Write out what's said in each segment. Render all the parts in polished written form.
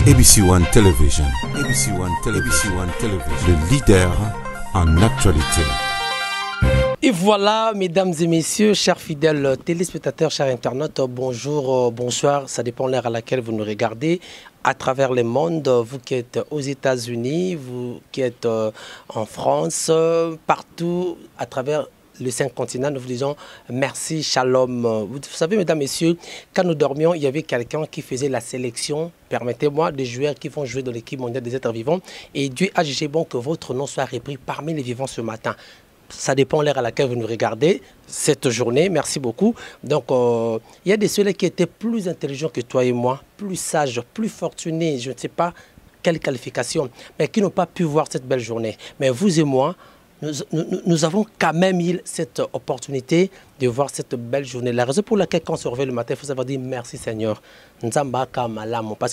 ABC One Television. ABC One Television. ABC One Television. Le leader en actualité. Et voilà, mesdames et messieurs, chers fidèles téléspectateurs, chers internautes, bonjour, bonsoir, ça dépend de l'heure à laquelle vous nous regardez. À travers le monde, vous qui êtes aux États-Unis, vous qui êtes en France, partout, à travers les 5 continents, nous vous disons merci, shalom. Vous savez, mesdames et messieurs, quand nous dormions, il y avait quelqu'un qui faisait la sélection, permettez-moi, des joueurs qui vont jouer dans l'équipe mondiale des êtres vivants. Et Dieu a jugé bon que votre nom soit repris parmi les vivants ce matin. Ça dépend de l'heure à laquelle vous nous regardez cette journée. Merci beaucoup. Donc, il y a des ceux-là qui étaient plus intelligents que toi et moi, plus sages, plus fortunés, je ne sais pas quelle qualification, mais qui n'ont pas pu voir cette belle journée. Mais vous et moi, nous avons quand même eu cette opportunité de voir cette belle journée. La raison pour laquelle quand on se réveille le matin, il faut savoir dire merci Seigneur. Parce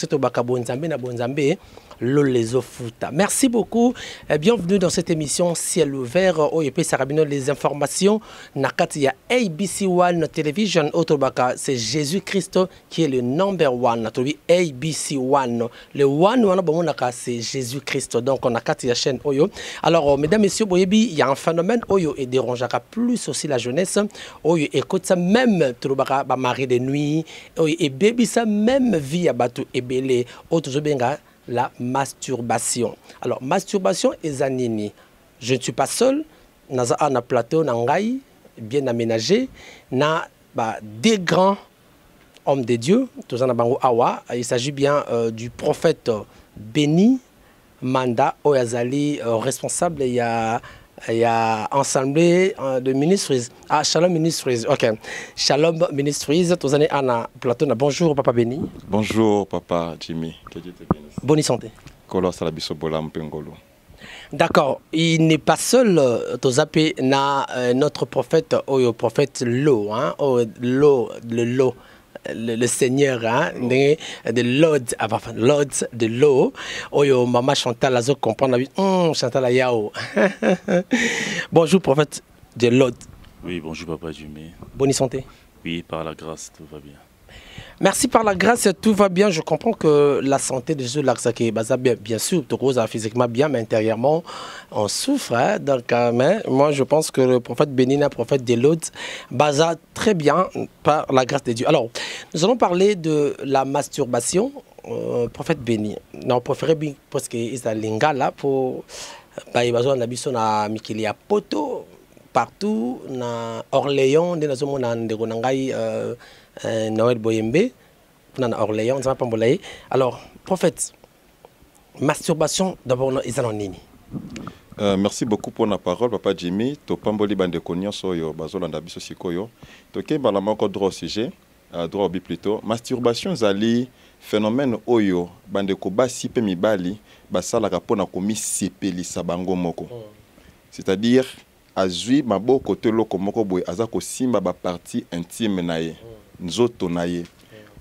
que merci beaucoup. Bienvenue dans cette émission Ciel ouvert. Les informations. Il y a ABC One Television. C'est Jésus-Christ qui est le number one. ABC One. Le one, c'est Jésus-Christ. Donc, on a 4 chaînes. Alors, mesdames et messieurs, il y a un phénomène et dérangera plus aussi la jeunesse. Écoute ça, même mari de nuit. Et baby ça, même vie à bateau et belé. La masturbation. Alors, masturbation est zanini. Je ne suis pas seul. Naza un plateau nangai, bien aménagé. Na des grands hommes de Dieu. Il s'agit bien du prophète Béni Manda Oyazali, responsable. Il y a Assemblée de Ministries. Ah, Shalom Ministries. Ok. Shalom Ministries. Tous années Anna Plateau. Bonjour, Papa Béni. Bonjour, Papa Jimmy. Bonne santé. D'accord. Il n'est pas seul. Tozapé na notre prophète, le prophète Lo, hein, le Seigneur, hein, de Lord, Lord de l'eau. Oyo Mama Chantal Azo comprend la vie. Chantal Ayao. Bonjour prophète de Lord. Oui, bonjour Papa Jimmy. Bonne santé. Oui, par la grâce, tout va bien. Merci, par la grâce, tout va bien. Je comprends que la santé de Jésus, bien sûr, physiquement bien, mais intérieurement, on souffre. Hein, donc, mais moi, je pense que le prophète Bénin, prophète de l'autre, basa très bien par la grâce de Dieu. Alors, nous allons parler de la masturbation. Prophète Béni. Non, préféré bien parce qu'il y a lingala pour na Mikilia Poto partout na Orléans, dans la Noël Boyembe, dans Orléans, alors, prophète, masturbation, d'abord, ils en nini. Merci beaucoup pour la parole, Papa Jimmy. Topamboli bande konyo soyo bazolanda biso sikoyo. Toke bala moko droit au sujet, droit au bi plutôt. Masturbation zali phénomène oyo bande ko basi pe mibali basala ka pona ko misepelisa bango moko. C'est-à-dire azui maboko te loko moko boy azako simba ba partie intime naye. Nzoto naye.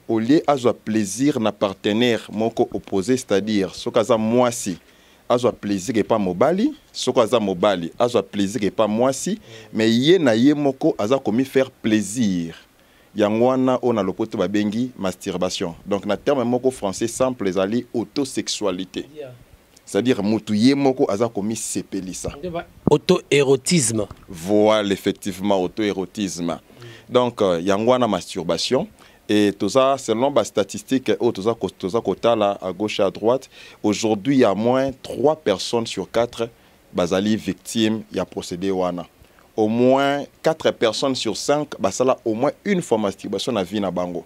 Au lieu azwa plaisir na partenaire moko opposé, c'est-à-dire sokaza mwasi azwa plaisir et pas mobali, sokaza mobali azwa plaisir et pas mwasi, mais ye na ye moko aza komi faire plaisir. Yangwana on a lopoto babengi masturbation. Donc na terme moko français simple ezali autosexualité. C'est-à-dire mutu ye moko aza komi sepelisa. Auto-érotisme. Voilà, effectivement, auto-érotisme. Donc, yangwana masturbation. Et tout ça, selon les statistiques, tout ça là, à gauche et à droite, aujourd'hui, il y a moins 3 personnes sur 4 basali victimes, il y a procédé wana. Au moins 4 personnes sur 5, basala au moins une fois masturbation na vie na bango.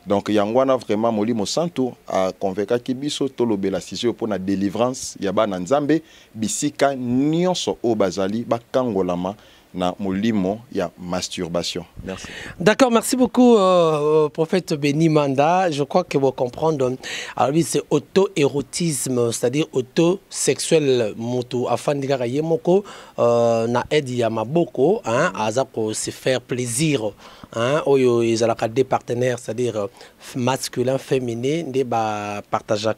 Donc, yangwana vraiment moli mosanto a convaincu kibiso tolobe la sisio pour la délivrance yaba na nzambe bisika nyonso o bazali bakangolama na molimo ya masturbation. Merci. D'accord, merci beaucoup prophète Béni Manda. Je crois que vous comprenez. Alors oui, c'est auto-érotisme, c'est-à-dire auto-sexuel moto afin de gagner moko na aide ya maboko hein azako se faire plaisir hein oyo ils ont des partenaires, c'est-à-dire masculin féminin de ba partager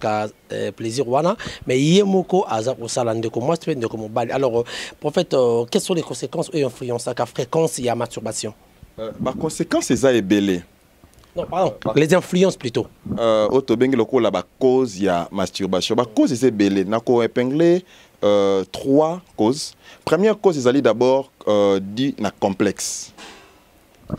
plaisir wana mais yemoko azako sala ndeko moi c'est ndeko mobali. Alors prophète, quelles sont les conséquences et influences à la fréquence et à masturbation? Par conséquent, c'est ça est belé. Non, pardon, les influences plutôt. Autobengi loko la ba cause ya masturbation. Ba cause c'est belé. Nako épinglé 3 causes. Première cause ezali d'abord dit na complexe.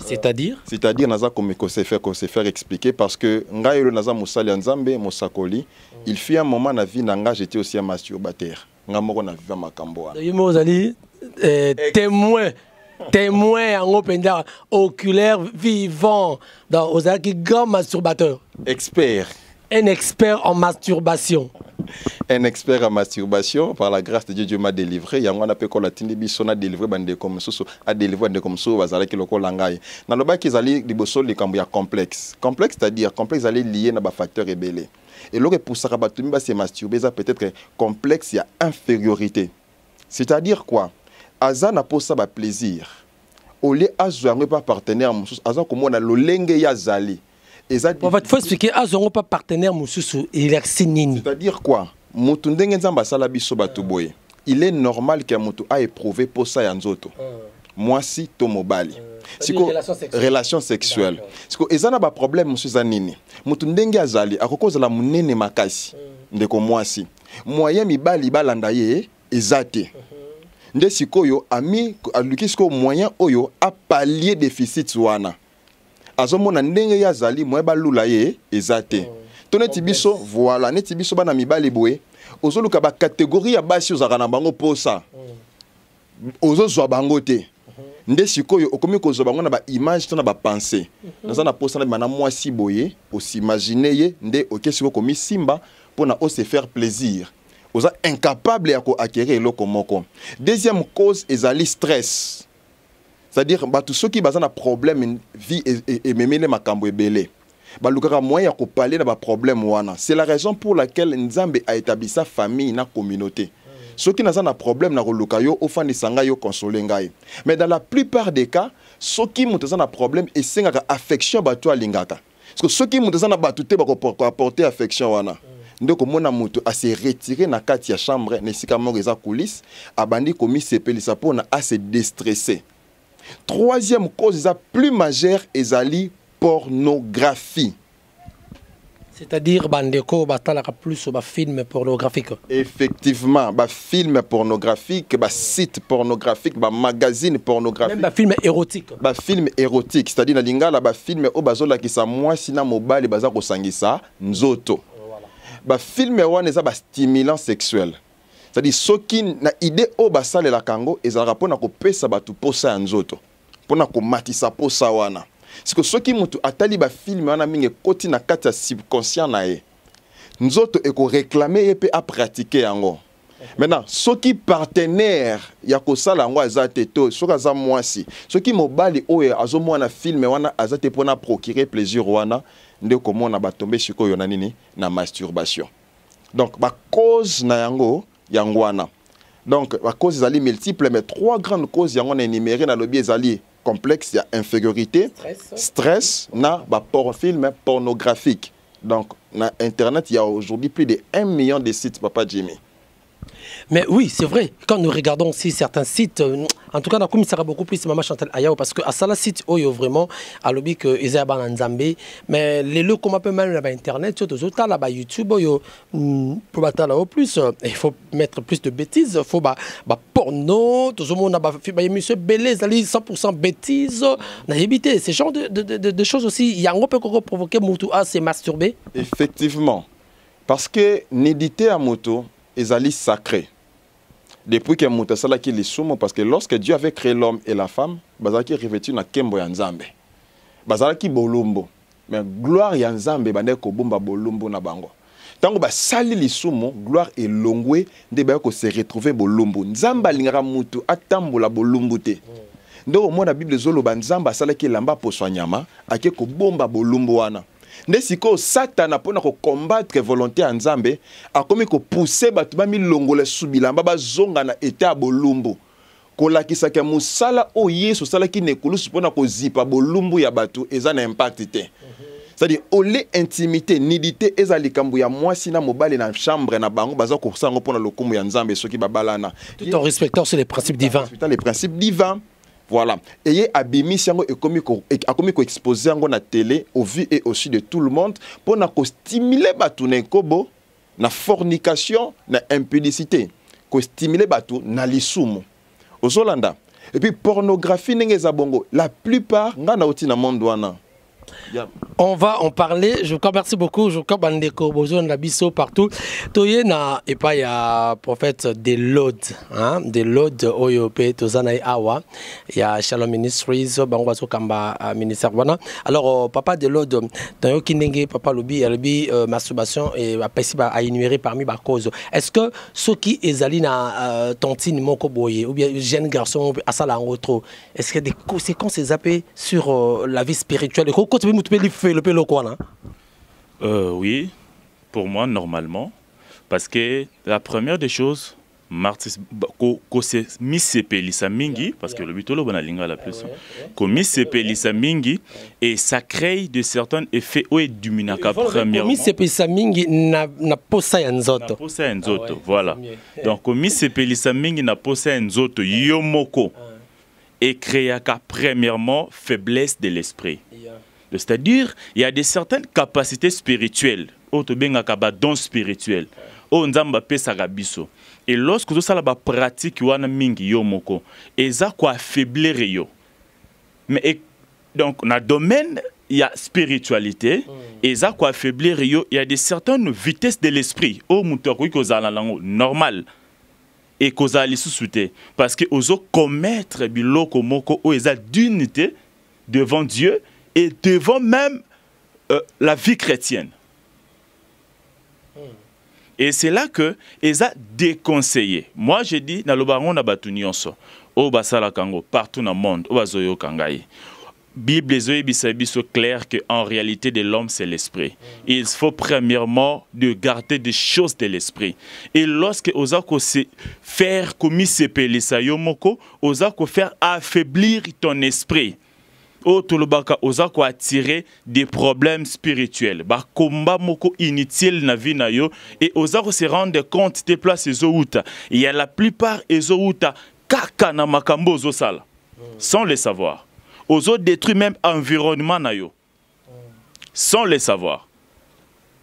C'est-à-dire naza comme ko se faire expliquer parce que ngai le naza musali nzambe mosakoli, il fut un moment na vie nanga j'étais aussi un masturbateur. Nga moko na viva makambo wana. Yo mozali témoin en open oculaire vivant dans ozaki grand masturbateur. Expert. Un expert en masturbation. Un expert en masturbation, par la grâce de Dieu, Dieu m'a délivré. Il y a un peu de tinibi, son a délivré bande comme ça, a délivré bande comme ça, bazala qui loko langai. Dans le bas qu'ils allaient liboso les cambias complexe. Complexe, c'est-à-dire complexe allaient lier na ba facteur rebelle. Et l'autre pour ça rabatumi ba se masturber, ça peut-être complexe, il y a infériorité. C'est-à-dire quoi? Aza na pour ça ba plaisir. Au lieu azouango pas partenaire, aza comme on a le lenge ya zali. En fait, il faut expliquer, Azongo pas partenaire Moussoussou, il est sinini. C'est-à-dire quoi? Il est normal que Moutou a éprouvé pour ça yanzoto. Moi si tomobali. Relation sexuelle. Parce que ezana ba problème monsieur zanini. Moutou ndenge azali akokoza la munene makasi. Ndeko moi si. Moyen mibali balanda ye ezate. Nde sikoyo ami alukisko moyen oyo a pallier déficit wana. Azomona ndenge ya zali moeba lula ye ezate. Toneti biso voilà neti biso bana mibali boye ozoluka ba catégorie ya basi ozaka na bango posa. Ozozwa bango te. Nde sikoyo okomi kozwa bango na ba image to na ba pensée. Naza na posa na bana mwasi boye osimaginer ye nde okesiko komi simba pona o se faire plaisir. Oza incapable ya ko acquérir eloko moko. Deuxième cause ezali stress. C'est-à-dire tous ceux qui ont un problème vie et même les makambo ebele balukaka moyen ya parler na ba problème wana. C'est la raison pour laquelle Nzambe a établi sa famille na communauté. Ceux qui n'ont pas problème na koluka yo ofani sanga yo consoler ngai. Mais dans la plupart des cas, ceux qui ont un problème et sengaka affection bato alingaka. Parce que ceux qui ont un batute ba ko apporter affection wana. Ndeko mona mutu a se retirer na kati ya chambre nesika mo eza coulisse abandi komi sepelisa pona a se déstresser. Troisième cause la plus majeure est la pornographie. C'est-à-dire bandeko batalaka plus sur film pornographique. Effectivement, film pornographique, site pornographique, magazine pornographique. Même film érotique. Film érotique, c'est-à-dire na lingala film o bazola ki sa moi sina mobile baza ko sangisa nzoto. Voilà. Film wana eza stimulant sexuel. C'est-à-dire ceux qui na idée au basale la kango ezalaka pona ko pesa batu posa nzoto. Pona ko matisa posa wana. C'est que ceux qui mutu atali ba film wana mingi koti na kati ya subconscient na ye. Nzoto eko réclamer et a pratiquer yango. Maintenant, ceux qui partenaires ya ko sala yango azate to, ceux kaza mwasi, ceux qui mobali oyo azomona film wana azate pona procurer plaisir wana nde ko mona batombe siko yo na nini na masturbation. Donc ba cause na yango yangwana. Donc, la cause est multiple, mais 3 grandes causes sont énumérées dans le biais complexe, il y a infériorité, stress, na film pornographique. Donc, sur Internet, il y a aujourd'hui plus de 1 million de sites, Papa Jimmy. Mais oui, c'est vrai. Quand nous regardons aussi certains sites, en tout cas, on a beaucoup plus Maman Chantal Ayao parce que à ça, site où vraiment, à l'objet que ils ont en Zambie, mais les locaux comme un peu mal là Internet, surtout là YouTube, pour battre au plus, il faut mettre plus de bêtises, il faut porno, tout le monde a fait monsieur Belé, 100% bêtises, on a évité ces genres de choses aussi. Il y a un peu provoquer Moutou à se masturber. Effectivement, parce que n'éditer à moto ezali sacré. Depuis que Mouta salaki li sumo, parce que lorsque Dieu avait créé l'homme et la femme, bazalaki revêtu na kembo ya Nzambe. Bazalaki bolumbo. Mais gloire ya Nzambe bande ko bomba bolumbo na bango. Tango ba sali li sumo, gloire et longwe de ba ko se retrouver bolumbo. Nzamba lingara mutu atambola bolumbo te. Ndo mo na Bible zolo ba Nzamba salaki lamba poswa nyama, ake ko bomba bolumbo wana. Nesiko Satan apona ko combattre volonté en Nzambe akomi ko pousser batu ba milongole subilamba ba zonga na état bolumbu ko lakisa ke musala o Yesu sala ki nekulusu pona ko zipa bolumbu ya batu eza na impact te. C'est-à-dire olé intimité nidité ezali kambu ya mwasi na mobali na chambre na bango baza ko sango pona lokumu ya Nzambe soki babalana tout en respectant sur les principes divins. Les principes divins. Voilà. Et abimi siango et comme exposé en na télé au vu et aussi de tout le monde pour na stimuler batu na kobo na fornication na impudicité ko stimuler batu na lisumu ozolanda et puis pornographie nengeza bongo la plupart ngana oti na monde wana. On va en parler. Je vous remercie beaucoup. Je vous remercie Nabiso partout. Toyena et pas il y a prophète des Lod, hein, des Lod Oyope Tozana Awa. Il y a Shalom Ministries, Bangwaso Kamba ministère wana. Alors papa de Lod dans Yokinenge papa Lobi masturbation et a énuméré parmi les causes. Est-ce que ceux qui ezali na tontine moko boye ou bien jeune garçon à ça là en trop, est-ce qu'il y a des conséquences zappées sur la vie spirituelle? Oui, pour moi, normalement. Parce que la première des choses, c'est misepelisa mingi, parce que le bitolo banalinga la plus, misepelisa mingi, et ça crée de certains effets ou du minaka premièrement. Misepelisa mingi na posa ya nzoto. Na posa ya nzoto, voilà. Donc misepelisa mingi na posa ya nzoto yomoko et créaka premièrement faiblesse de l'esprit. C'est-à-dire, il y a des certaines capacités spirituelles, dons spirituels, et lorsque vous avez pratique mingi yomoko, et ça quoi affaiblir yo. Mais donc dans le domaine il y a spiritualité, et ça quoi affaiblir yo, il y a des certaines vitesses de l'esprit, normal. Et causa les sous-souter parce que oso commettre biloko moko o eza d'unité devant Dieu et devant même la vie chrétienne. Et c'est là que ils a déconseillé. Moi je dis na lobaron na batu nyonso o basala kango partout dans le monde o bazoyo kangai. Bible est clair que en réalité de l'homme c'est l'esprit. Il faut premièrement de garder des choses de l'esprit. Et lorsque osako se faire comme sepelisa yomoko, osako faire affaiblir ton esprit. O tolobaka osako attirer des problèmes spirituels. Ba combat moko inutile na vie na yo et osako se rendre compte des places ezouta. Il y a la plupart ezouta kaka na makambo zosala sans le savoir. Aux autres détruit même environnement na yo sans le savoir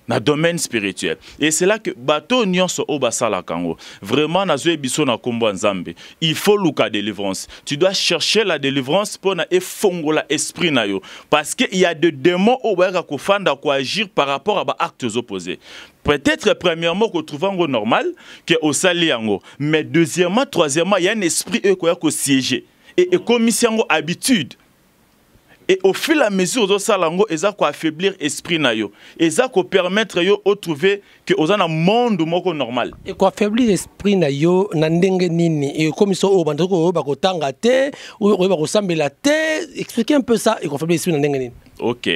dans le domaine spirituel. Et c'est là que bateau nyonso o basala kango vraiment na zo ebiso na kombo nzambe il faut luka délivrance. Tu dois chercher la délivrance pour na efongola esprit na yo parce que il y a des démons au baka ko fanda ko agir par rapport à ba actes opposés. Peut-être premièrement qu'on trouve en normal que au sali yango, mais deuxièmement troisièmement il y a un esprit ko siéger et commission habitude. Et au fur et à mesure de ça, ils ont affaiblir l'esprit na yo. Ils ont permettre yo de trouver que aux un monde normal. Et quoi affaiblir l'esprit na yo nandenge nini et comme ça au bandoko ba ko tanga te ou ba ko sambela te expliquez un peu ça et quoi affaiblir l'esprit nandenge nini. OK.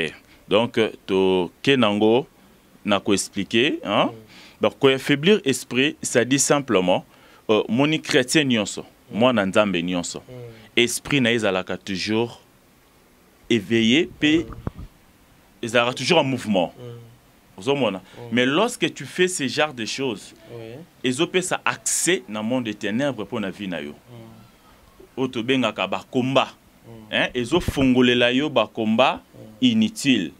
Donc to kenango na ko expliquer hein. Donc quoi affaiblir l'esprit ça dit simplement moni chrétien nyonso, moi na nzambe nyonso. Esprit na ezalaka toujours éveillé, puis ils sont toujours en mouvement. Mais lorsque tu fais ce genre de choses, ils ont ça accès dans le monde des ténèbres pour la vie. Ils ont combat. Ils ont fongolé la combat inutile.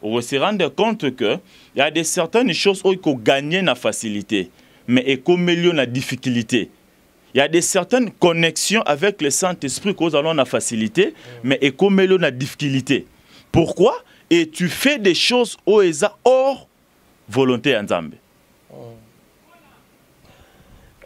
On se rend compte qu'il y a certaines choses où il faut gagner la facilité, mais il faut améliorer la difficulté. Il y a des certaines connexions avec le Saint-Esprit que nous allons la facilité, mais et comme nous la difficulté. Pourquoi? Et tu fais des choses hors volonté en Zambie.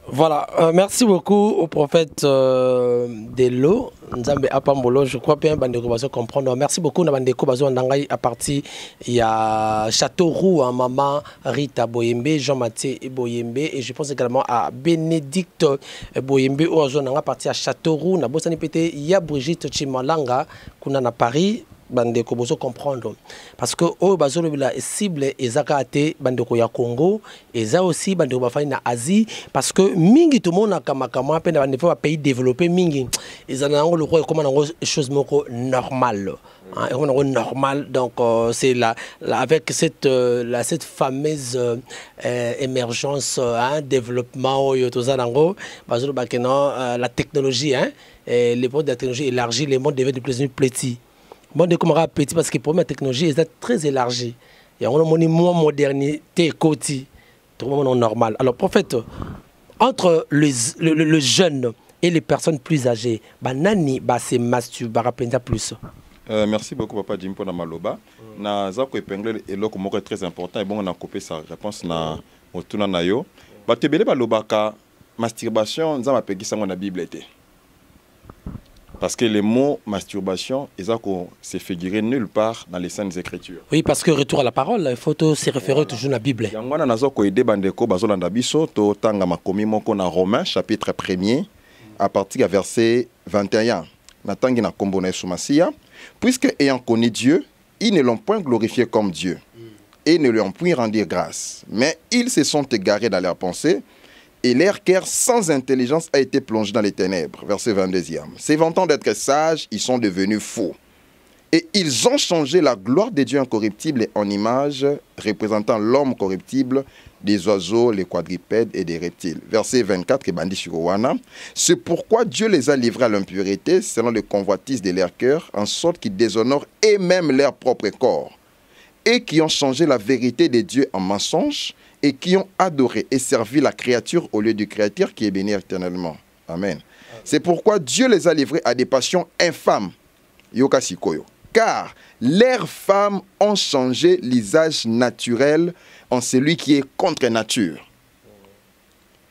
Voilà, merci beaucoup au prophète Delo, Nzambe Apambolo. Je crois bien Bandeko Bazo comprendre. Merci beaucoup Bandeko Bazo Ndangai à partir il y a Châteauroux, hein, maman Rita Boyembe, Jean-Mathieu Boyembe et je pense également à Bénédicte Boyembe au zone à partir à Châteauroux, na Bosani Pété, il y a Brigitte Chimalanga, kuna na Paris. bandeko bozo comprendre parce que o bazolo bila cible ezaka te bandeko ya Congo eza aussi bandeko bafani na Asie parce que mingi tout monde kama pe na bandeko pays développé mingi ezana ngo le roi comme nango chose moko normale normal donc c'est avec cette fameuse émergence développement yotozalango bazolo bakeno la technologie les modes de la technologie élargie les mondes deviennent de plus en plus petits monde de comment petit parce que pour la technologie est très élargie et on a moins modernité côté tout le monde normal alors prophète entre le jeune et les personnes plus âgées banani ba se masturber plus. Merci beaucoup papa Jim pour la maloba na zako épingler eloko moko très important et bon on a coupé sa réponse na otuna na yo ba tebele balobaka masturbation nzama pegisa ngo na Bible était parce que le mot masturbation c'est figuré nulle part dans les Saintes Écritures. Oui, parce que retour à la parole, il faut se référer toujours à la Bible. Yangwana nazoko ede bandeko bazolanda biso to tanga makomi moko na Romains chapitre 1er à partir du verset 21. Natangi na kombo na Yesu Masia, puisque ayant connu Dieu, ils ne l'ont point glorifié comme Dieu et ne lui ont point rendu grâce, mais ils se sont égarés dans leurs pensées. Et leur cœur sans intelligence a été plongé dans les ténèbres. Verset 22e. S'évantant d'être sages, ils sont devenus faux. Et ils ont changé la gloire de Dieu incorruptible en image, représentant l'homme corruptible, des oiseaux, les quadrupèdes et des reptiles. Verset 24, c'est pourquoi Dieu les a livrés à l'impureté, selon les convoitises de leur cœur, en sorte qu'ils déshonorent et même leur propre corps, et qui ont changé la vérité de Dieu en mensonge, et qui ont adoré et servi la créature au lieu du Créateur qui est béni éternellement. Amen. C'est pourquoi Dieu les a livrés à des passions infâmes. Yoka Sikoyo. Car leurs femmes ont changé l'usage naturel en celui qui est contre nature.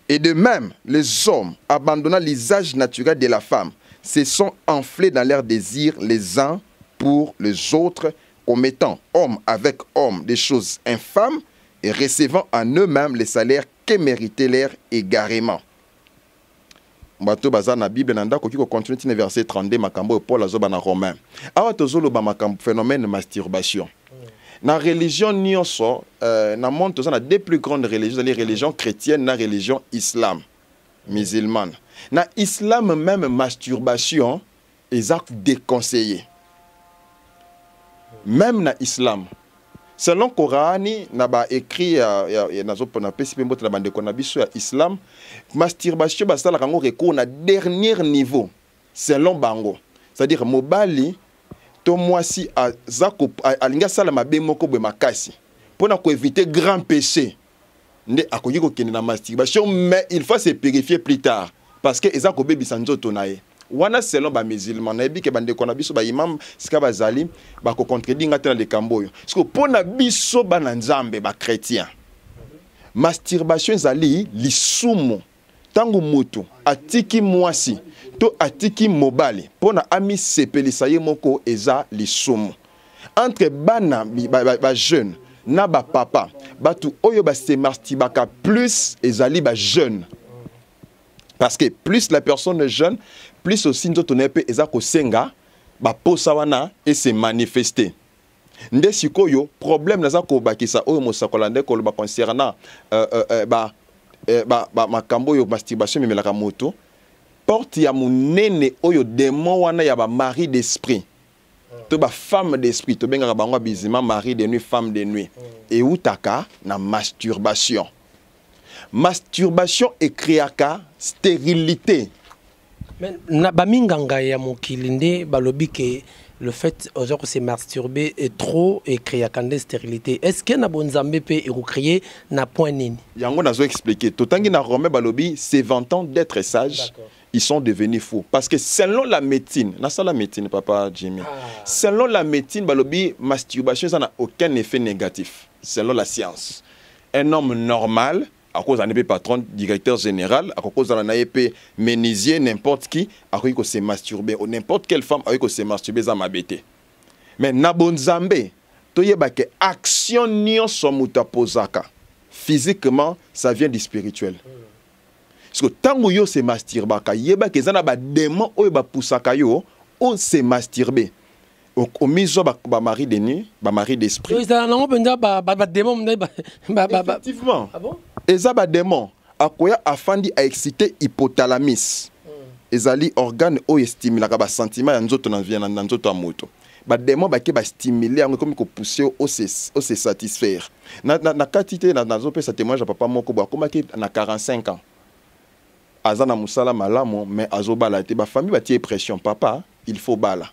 Et de même, les hommes, abandonnant l'usage naturel de la femme, se sont enflés dans leurs désirs les uns pour les autres, commettant homme avec homme des choses infâmes, et recevant en eux-mêmes les salaires que méritait leur égarement. Bato baza na Bible nanda ko kiko continue tine verset 32 makambo Paul azoba na Romain. Awa tozolo ba makambo phénomène de masturbation. Na religion nyonso na monde toza na deux plus grandes religions, les religions chrétiennes na religion islam musulmane. Na islam même masturbation est déconseillé. Même na islam. Selon Korani, naba écrit islam, masturbation basala kango recours na dernier niveau selon bango. C'est-à-dire mobali to mwasi azako alinga sala mabe moko be makasi pona ko éviter grand péché. Nde akoki ko kende na masturbation mais il faut se purifier plus tard parce que ezako bebisa nzoto nae. Wana selon ba musulman na bi ke bande ko na biso ba imam sika bazali ba ko contredire ngata na le kamboyo parce que pona biso ba na nzambe ba chrétien masturbation zali lisumu tangu mutu atiki mwasi to atiki mobali pona ami sepelisa ye moko eza lisumu entre bana ba jeune na ba papa batu oyo ba se masturbaka plus ezali ba jeune parce que plus la personne est jeune plus aussi nous on peut ezako senga ba posa wana et se manifester nde sikoyo problème naza ko bakisa oyo mosakolande ko ba concernant makambo yo masturbation memelaka moto porte ya munene oyo démon wana ya ba mari d'esprit to ba femme d'esprit to benga bango bizima mari de nuit femme de nuit et utaka na masturbation et créaka stérilité. Mais Nabaminganga ya mokilinde balobi que le fait que se masturber est trop et créer une stérilité. Est-ce que na bonzambe peut créer na point nini? Yango nazo expliquer. Totangi na Romain balobi se vantant d'être sages, ils sont devenus fous parce que selon la médecine, na ça la médecine papa Jimmy. Selon la médecine balobi masturbation ça n'a aucun effet négatif selon la science. Un homme normal à cause d'un épée patron, directeur général, à cause d'un épée menuisier, n'importe qui, à cause de se masturber, ou n'importe quelle femme, à cause de se masturber, ça m'a bêté. Mais Nabonzambe, tu y a que action nyon somuta posaka. Physiquement, ça vient du spirituel. Parce que tant que yo se masturbaka, y a que ça n'a pas démon ou ba poussaka yo, on se masturber. au miso ba mari de nuit, ba mari d'esprit. Effectivement. Ah bon? Eza ba démon akoya afandi a excité hypothalamus. Ezali organe o estimula ka ba sentiment ya nzoto na vie na nzoto ya moto. Ba démon ba ke ba stimuler ngo comme ko pousser au se satisfaire. Na katité na zo pe sa témoignage papa moko ba komaki na 45 ans. Azana musala malamo mais azobala te ba famille ba tie pression papa, il faut bala.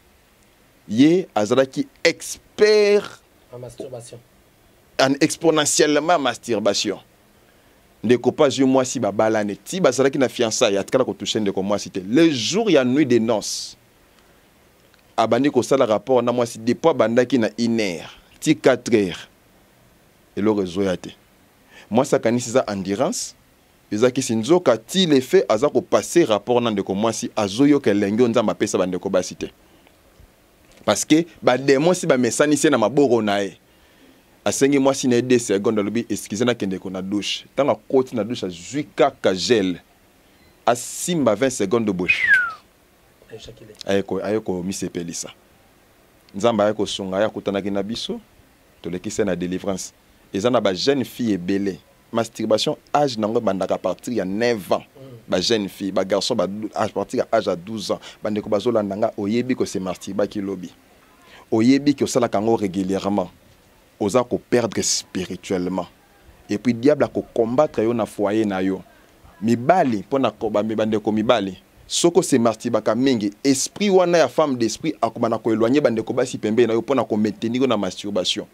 Yé azalaki expert en masturbation. En exponentiellement masturbation. Ndeko pas je moi si ba balane ti ba zalaki na fiançailles atkala ko toucher ndeko moi si te. Le jour ya nuit de noces. Abandi ko sala rapport na moi si depuis bandaki na 1h, ti 4h. Et le réseau ya te. Moi ça kanisi za endurance. Ezaki sinzoka ti les faits azako passer rapport na ndeko moi si azoyo ke lengi onza pesa bandeko basite. Parce que ba démon si ba mesanisi na maboro na e. Asengi moi si na 2 secondes lobi excusez na kende ko na douche. Tanga koti na douche azuika ka gel. Asimba 20 secondes de bouche. Ayeko misepelisa. Nzamba ayeko sunga ya kutanaki na biso. Tolekisa na délivrance. Ezana ba jeune fille ebele. Masturbation âge nango bandaka à partir ya 9 ans. Ba jeune fille, ba garçon à partir à âge à 12 ans. Bandeko bazola nanga oyebi ko se masturba ki lobi. Oyebi ko sala kango régulièrement. Oza ko perdre spirituellement. Et puis diable a ko combattre yo na foyer na yo. Mibali pona ko ba bandeko mibali. Soko se masturba ka mingi, esprit wana ya femme d'esprit akomana ko éloigner bandeko basi pembe na yo pona ko maintenir na masturbation.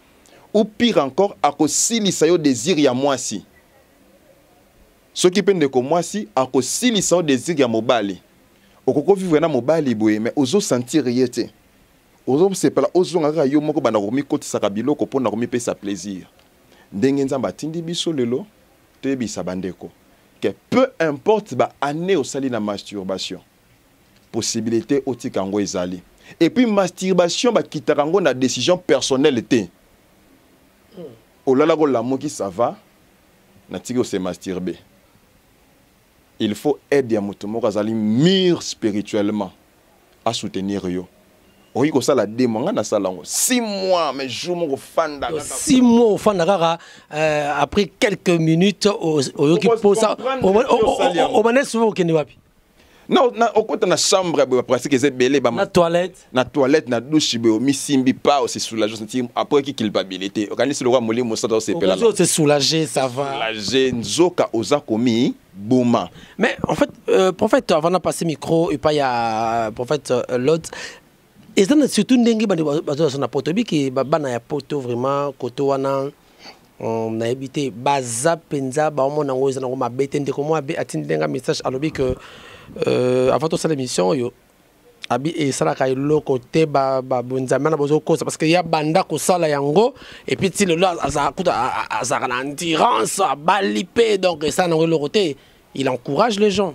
Ou pire encore, à cause si yo désir ya moi si. Ce qui pende ko moi si, à cause si yo désir ya mobali. Okoko vivre na mobali boye, mais ozo sentir riete. Ozo se pala ozo ngaka yo moko bana komi koti sakabilo ko pona komi pesa plaisir. Ndenge nzamba tindi biso lelo, te bisa bandeko. Que peu importe ba année au sali na masturbation. Possibilité otikango ezali. Et puis masturbation ba kitarango na décision personnelle te. Olala go l'amour qui ça va, na tiki se masturber. Il faut aider à mutumo kazali mûr spirituellement à soutenir yo. Oyi ko sala démon na salango 6 mois mais jour mon fanda 6 mois au fanda après quelques minutes au qui pose ça au manes souvent kende wapi. Non, au côté na chambre presque que c'est belé ba na toilette na douche be mi simbi pas aussi soulagé sentir après qui culpabilité organise le roi moli mosa dans ces pela c'est soulagé ça va soulagé nzoka oza komi boma. Mais en fait prophète avant de passer micro et pas il y a prophète l'autre et ça surtout ndenge bazo na poto biki bana ya poto vraiment koto wana on a habité baza penza ba mona ngoza na ngoma bete ndeko mo abi atindenga message alobi que avant toute l'émission yo abi et ça la kailo côté ba bonzamana bozo cause parce que ya banda ko sala yango et puis ti le là ça na endurance balipé donc ça na le côté il encourage les gens.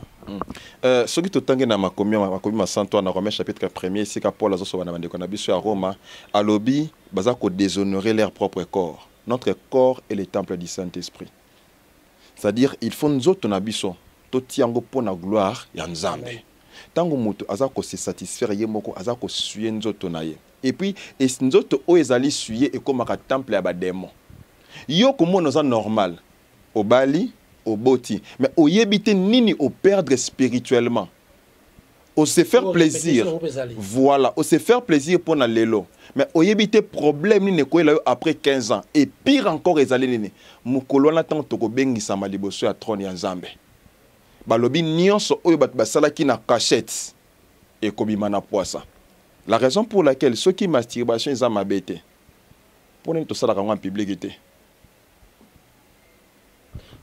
Ce qui totange na makomi ma santo na Romains chapitre 1er ici ka Paul azo na bandeko na biso à Roma alobi baza ko déshonorer leur propre corps. Notre corps est le temple du Saint-Esprit. C'est-à-dire il faut nous autres na biso totiango pona gloire ya Nzambe. Tango moto azako se satisfaire ye moko azako suyer nzoto na ye. Et puis nzoto o ezali suyer et comme ka temple ya ba démon. Yo komo noza normal. Au bali, au boti, mais au yebite nini au perdre spirituellement. Au se faire plaisir. Voilà, au se faire plaisir pour na lelo. Mais au yebite problème ni ko ela après 15 ans et pire encore ezali nini. Mukolo na tango toko bengisa maliboso ya trône ya Nzambe. Balobi nyonso oyo bat basala ki na cachette et kobima na poisa. La raison pour laquelle ceux qui masturbation ils ont mabete. Pour ne to sala ka en public été.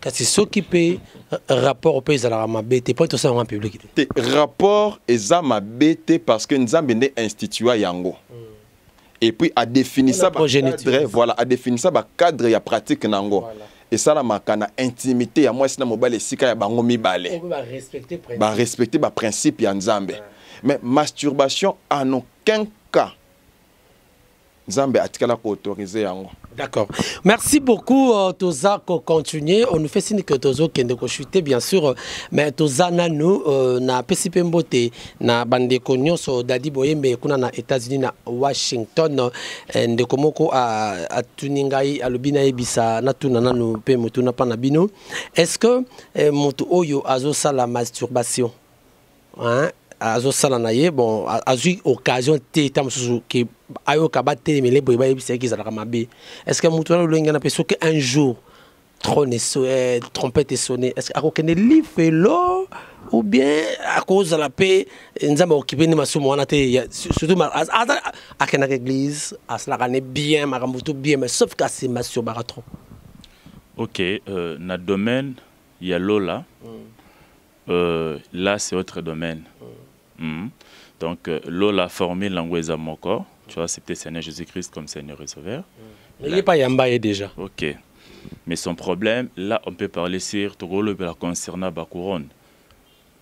Kasi ceux qui paient rapport au pays à la mabete pour to sala en public été. Rapport eza mabete parce que Nzambe ne institua yango. Et puis à définir ça cadre, voilà, à définir ça cadre ya pratique nango. Voilà. Et ça la makana intimité ya moi sina mobile sika ya bango mibale. Ba respecter ba principe ya Nzambe. Mais masturbation en aucun cas Nzambe atikala ko autoriser yango. D'accord. Merci beaucoup, Toza, pour continuer. On nous fait signe que Tozo qui est chuté, bien sûr. Mais Toza, nous, na PCP Mbote, na bande konyo, so Dadi Boyembe, kuna na États-Unis, na Washington, ndekomoko a tuningai, a lubina ebisa, na tuna na nu pe mutuna panabino. Est-ce que mutu oyo azo sa la masturbation? Hein? Azo sala na ye bon azu occasion te tam susu ki ayo kabate mele boy ba yebisa ki zala mabe. Est-ce que mutu lo ngana pe so que un jour trône et trompette sonné, est-ce que akokene li felo ou bien à cause de la paix nzamba okipe ni masumo wana te surtout à kena église à cela gane bien makambutu bien mais sauf que c'est masturbatoire trop. OK, na domaine il y a Lola. Là c'est autre domaine. Donc, l'eau a formé l'angoisse à mon corps. Tu vois, accepté Seigneur Jésus-Christ comme Seigneur et Sauveur. Mais il n'est pas Yambaye déjà. OK. Mais son problème, là, on peut parler sur la concernant la couronne.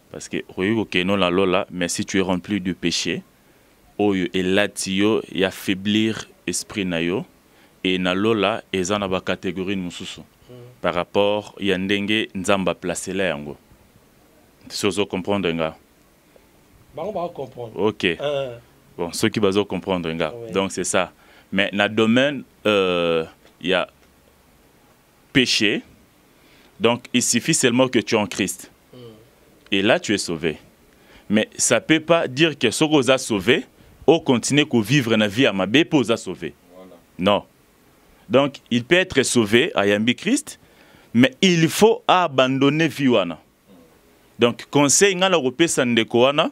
Parce que, OK, non, la Lola, mais si tu es rempli de péché, et là, il y a affaiblir l'esprit nayo. Et na Lola, ils ont une catégorie de par rapport, il y a un dengue, nzamba placé là. Si vous comprenez, on va comprendre. OK. Bon, ceux qui vont comprendre, oui. Donc c'est ça. Mais dans le domaine, il y a péché. Donc il suffit seulement que tu es en Christ. Et là, tu es sauvé. Mais ça ne peut pas dire que ce qu'on a sauvé, on continue à vivre dans la vie à ma bé pour nous sauver. Voilà. Non. Donc il peut être sauvé à Yambi Christ, mais il faut abandonner Viwana. Donc conseil ngala repé sandekoana.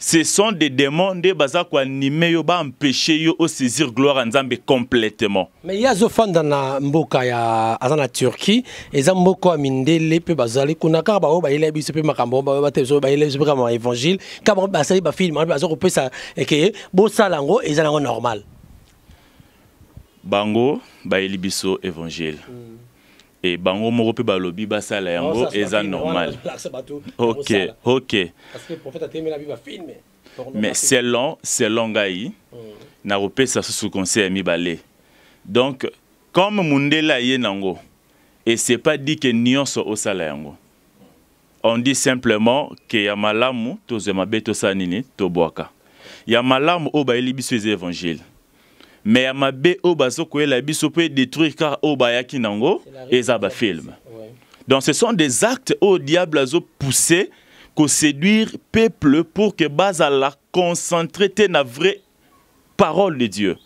Ce sont des démons qui ont animé yo ba empêcher yo au saisir gloire en Nzambe complètement. Mais il y a des gens dans mboka ya azana Turquie, et za mboko amindele pe bazali kuna ka ba o ba ile biso pe makambo ba te so ba ile biso comme évangile, ka ba basali ba film ba zo pe ça et que bo salango et zalango normal. Bango ba ile biso évangile. Et bango moko pe balobi basala yango eza normal. OK, OK. Parce que le prophète a aimé la Bible film. Mais selon Gaï, na repé ça sous conseil mi balé. Donc comme mundela yenango et c'est pas dit que nyonso au sala yango. On dit simplement que ya malamu to zema beto sanini to boaka. Ya malamu o ba elibiso évangile. Mais à ma bé au baso que la biso peut détruire car au bayaki nango et ça va film. Donc ce sont des actes au diable a poussé que séduire peuple pour que base à la concentrer na vraie parole de Dieu.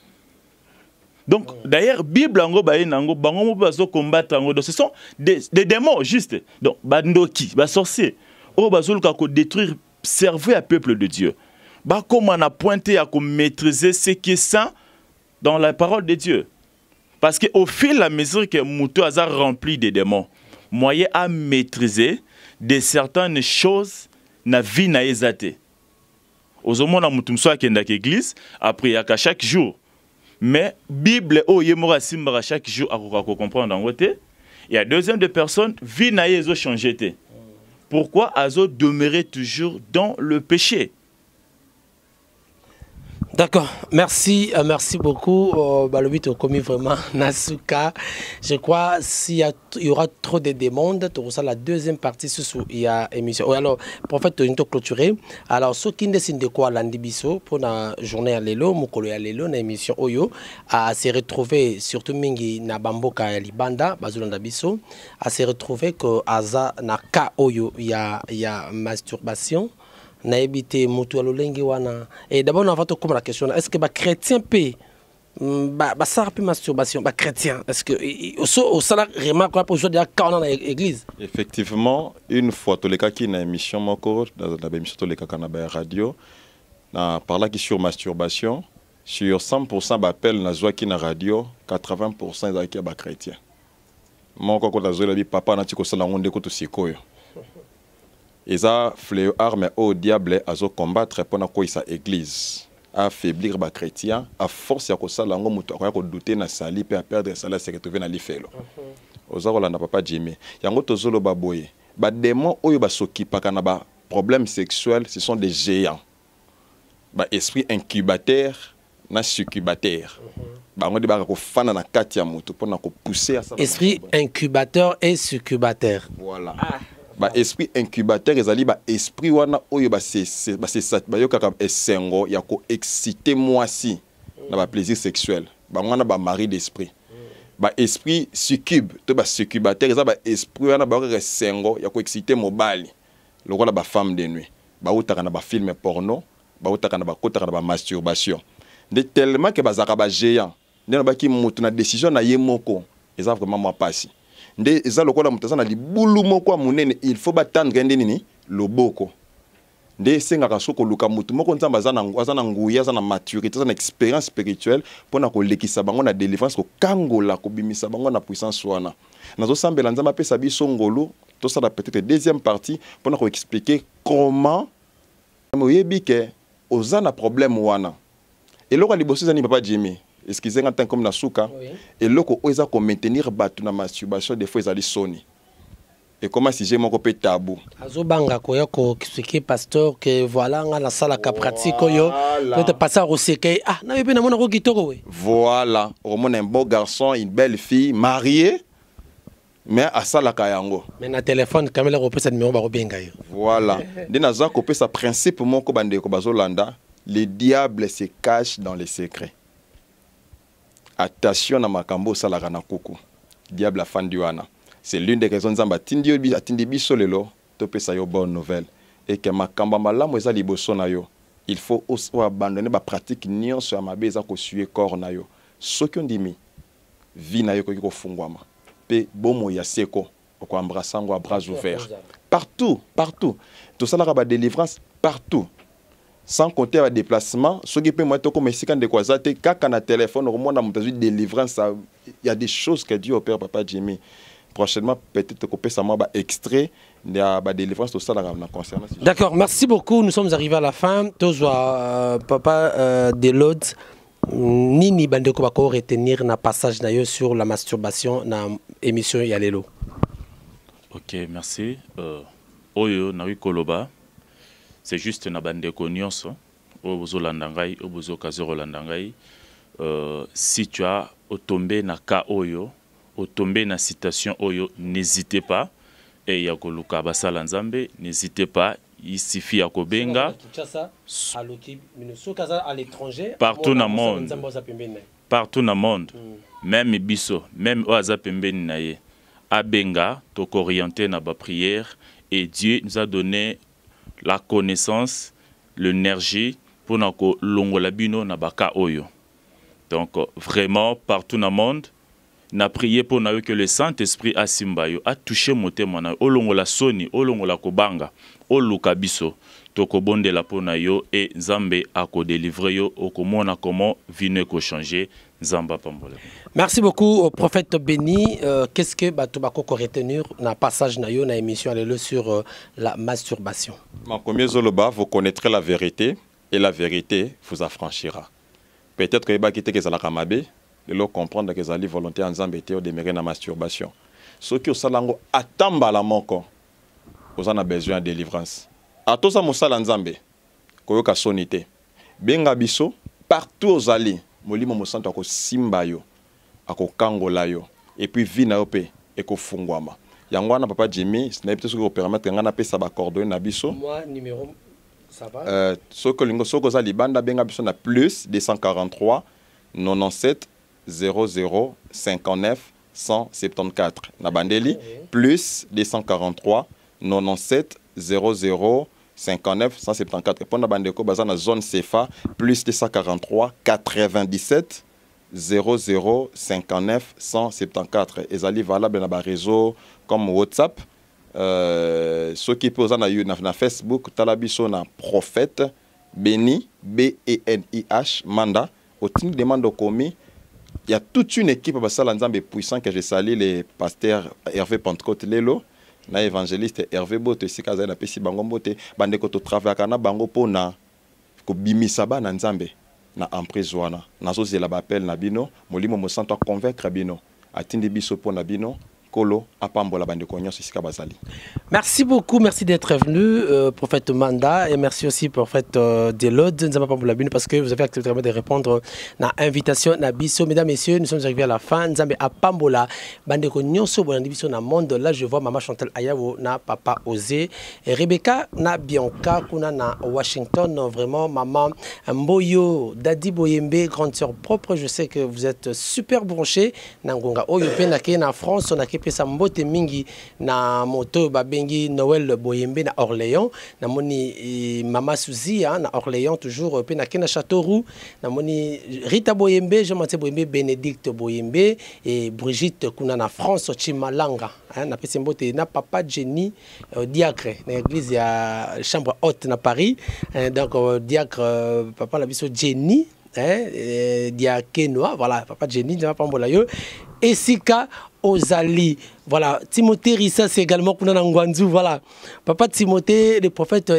Donc d'ailleurs Bible ango baye nango bango baso combattre ango. Donc ce sont des démons juste. Donc bandoki, ba sorcier au baso ka ko détruire servir à peuple de Dieu. Ba comment on a pointé à maîtriser ce qui est saint dans la parole de Dieu. Parce qu'au fil de la mesure que Moutou a rempli de démons, moyen à maîtriser de certaines choses na vie na ezate. Aux hommes na Moutou soit qui est dans l'église, après il y a chaque jour. Mais Bible o yemora simbara chaque jour à comprendre en côté. Il y a deuxième de personnes vie na ezo changé té. Pourquoi azo demeurer toujours dans le péché? D'accord, merci beaucoup. Balobit au commis vraiment Nasuka. Je crois s'il y aura trop de demandes, tout ça la deuxième partie sous il y a émission. Alors prophète tu as clôturé. Alors ce qui décide de quoi l'andibiso pour la journée à l'élo, mukolo à l'élo na émission Oyo à se retrouver surtout mingi na bamboka ya libanda bazulanda biso à se retrouver que aza na ka Oyo il y a masturbation. Na évité mutu alolengi wana et d'abord on va te la question est-ce que ba chrétien peut ba ça peut masturbation ba chrétien est-ce que au salaire remarque quoi pour dire quand on a l'église effectivement une fois tous les cas qui na émission moko dans la émission tous les cas na radio na parla qui sur masturbation sur 100% d'appel na zoa qui na radio 80% ezaki ba chrétien moko ko dazo la bi papa na tiko sala ngonde ko to sikoyo. Et ça, fléau arme au diable à combattre pour na sa église, à affaiblir les chrétiens, à force à ça lango muto à douter na sali pe à perdre ça là se retrouver na lifelo. Ozaro la na papa Jimmy. Yango tozolo baboye. Ba démon oyo ba s'occupe kana ba problème sexuel, ce sont des géants. Ba esprit incubateur na succubateur. Bango de baka ko fana na kati ya moto pour na ko pousser à ça. Esprit incubateur et succubateur. Voilà. Ba esprit incubateur ezali ba esprit wana oyo ba yo kaka esengo ya ko exciter moi si na ba plaisir sexuel. Bango wana ba mari d'esprit. Ba esprit succube to ba succubateur eza ba esprit wana ba ko esengo ya ko exciter mobali. Lokola ba femme de nuit. Ba utaka na ba film porno, ba utaka na ba kotaka na ba masturbation. De tellement que bazaka ba géant. Ndena ba ki mutu na décision na ye moko. Eza vraiment moi passi. Nde eza lokola mutu na libulu moko munene, il faut batendre ngende nini loboko. Nde senga ka soko luka mutu moko nzamba za na nguya za na maturité za na expérience spirituelle pona ko lekisa bango na délivrance ko kangola ko bimisa bango na puissance wana. Nazo sambela nzamba pesa biso ngolo to ça la peut-être deuxième partie pona ko expliquer comment moyebi ke ozana problème wana. Et loko liboso zani papa Jimmy, excusez-moi tant comme na souka, et loko oza ko maintenir batu na masturbation des fois ezali soni. Et comment si j'ai mon copé tabou. Azobanga koya ko expliquer pasteur que voilà nga la sala ka pratique yo, peut passer au seke ah na yebe na mona ko kitoko we. Voilà, au moins un beau garçon, une belle fille mariée. Mais à ça la kayango. Mais na téléphone quand même repose numéro ba robenga yo. Voilà. Dina za kopé sa principe mon ko bande ko bazolanda. Le diable se cache dans les secrets. Attention à makambo salaka na kuku. Diable a fan wana. C'est l'une des raisons zamba atindi biso lelo to pesa yo bonne nouvelle et que makamba malamu eza liboso na yo. Il faut aussi abandonner ba pratique nyonso ya mabe eza ko suer corps na yo. Soki ondimi vie na yo ko fungwama. Pe bomo ya seko ko embrasser ngo à bras ouverts. Partout, partout. Tout ça la ba délivrance partout. Sans compter le déplacement, ceux qui peuvent mettre comme ici quand des quoi ça, quand on a téléphone, au moins on a délivrance, il y a des choses que Dieu opère, papa Jimmy. Prochainement, peut-être qu'on peut savoir extrait de la délivrance tout ça concernant. D'accord, merci beaucoup. Nous sommes arrivés à la fin. Tous papa de Lodz, Nini Bandeko bako retenir na passage d'ailleurs sur la masturbation na émission Yalelo. Ok, merci. Oyo na koloba. C'est juste na bande nyonso o bozolanda ngai o bozokazo landa ngai si tu as tombé na ka oyo o tombé na citation oyo, n'hésitez pas et ya koluka basala nzambe, n'hésitez pas, il suffit ya kobenga partout dans le monde, partout dans le monde, même biso, même oaza pembeni na ye abenga to orienter na ba prière et Dieu nous a donné la connaissance, l'énergie pour nous longola bino na baka oyo. Donc vraiment partout dans le monde, n'a prié pour nous que le Saint-Esprit a simbayo a touché mon témoin o longola soni, o longola kobanga, o lukabiso, toko bonde la pona yo et Nzambe a ko délivrer yo o komona comment vine ko changer Nzamba pambole. Merci beaucoup au prophète béni. Qu'est-ce que Batobako ko retenir na passage na yo na émission allez sur la masturbation. Makomie Zoloba, vous connaîtrez la vérité et la vérité vous affranchira. Peut-être que bakite ke zala kamabe, le comprendre que zali volonté en Nzambe te o demeurer na masturbation. Ce qui au salango atamba la moko. Vous en a besoin de délivrance. Atosa musala Nzambe koyoka sonité. Benga biso partout aux ali. Molimo mosanto ako simba yo, ako kangola yo, et puis vi na yo pe eko fungwama. Yango wana papa Jimmy, sina peut-être ko permettre ngana pesa ba coordonnées na biso. Moi numéro ça va. Soko za libanda benga biso na plus 243 97 00 59 174. Na bandeli plus 243 97 00 59 174. Pour la bande de la zone CFA, plus 243 97 00 59 174. Et ça est valable dans le réseau comme WhatsApp. Ceux qui posent na Facebook, talabiso na prophète Béni, B-E-N-I-H, Manda. Au titre de demande commis, il y a toute une équipe de puissant que je salue, les pasteurs Hervé Pentecôte Lelo. Na évangéliste Hervé Bote si kaza na pesi bango bote bande ko to travailler na bango pona ko bimisa ba na Nzambe na emprise wana nazo zela ba appel na bino molimo mo santo convaincre bino atindi biso pona bino Nkolo apambola bande konyo sisika bazali. Merci beaucoup, merci d'être venu, prophète Manda, et merci aussi prophète Delode Nzamba Pambola Bino, parce que vous avez accepté de répondre à l'invitation Nabiso. Mesdames, messieurs, nous sommes arrivés à la fin. Nzambe apambola bande konyo so bon division na monde. Là, je vois maman Chantal Ayawo na papa Osé et Rebecca na Bianca kuna na Washington. Vraiment maman Mboyo, Daddy Boyembe, grande sœur propre. Je sais que vous êtes super branchés. Nangonga Oyo Penake na France, on a kepe sa mbote mingi na moto babengi Noël Boyembe na Orléans. Na moni Mama Suzy na Orléans toujours Penake na Châteauroux. Na moni Rita Boyembe, Jean-Mathieu Boyembe, Bénédicte Boyembe et Brigitte kuna na France Chimalanga. Na pesi mbote na papa Jenny diacre na église ya chambre haute na Paris. Donc diacre papa la biso Jenny diakenois, voilà, papa Jenny, Pambola yo. Esika Ozali, voilà, Timothée Rissa, c'est également Kuna Ngwanzu, voilà. Papa Timothée, le prophète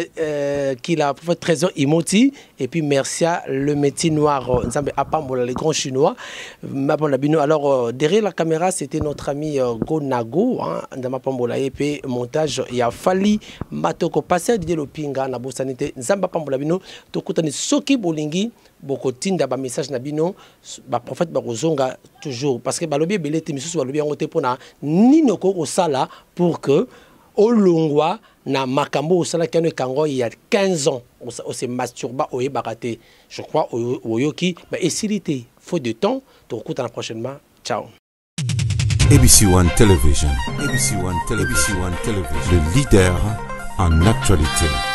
qui l'a, prophète Trésor Imoti, et puis Mercia, le métier noir, Nzambe Apambola, les grands chinois. Alors, derrière la caméra, c'était notre ami Gonago, Nzamba Pambola, et puis montage, il y a Fali Matoko, passé à Didier Lopinga, Nabo Sanité, Nzamba Pambola Bino, Tokutani Soki Bolingi, Bokotinda, ba message Nabino, ba prophète Barozonga, toujours, parce que balobi belete misu balobi ngote pona ninoko osala pour que olongwa na makambo osala kano kango il y a 15 ans on se masturba oye baraté je crois oyoki mais esilité faut de temps donc écoute prochainement ciao. ABC One Television, ABC One Television, le leader en actualité.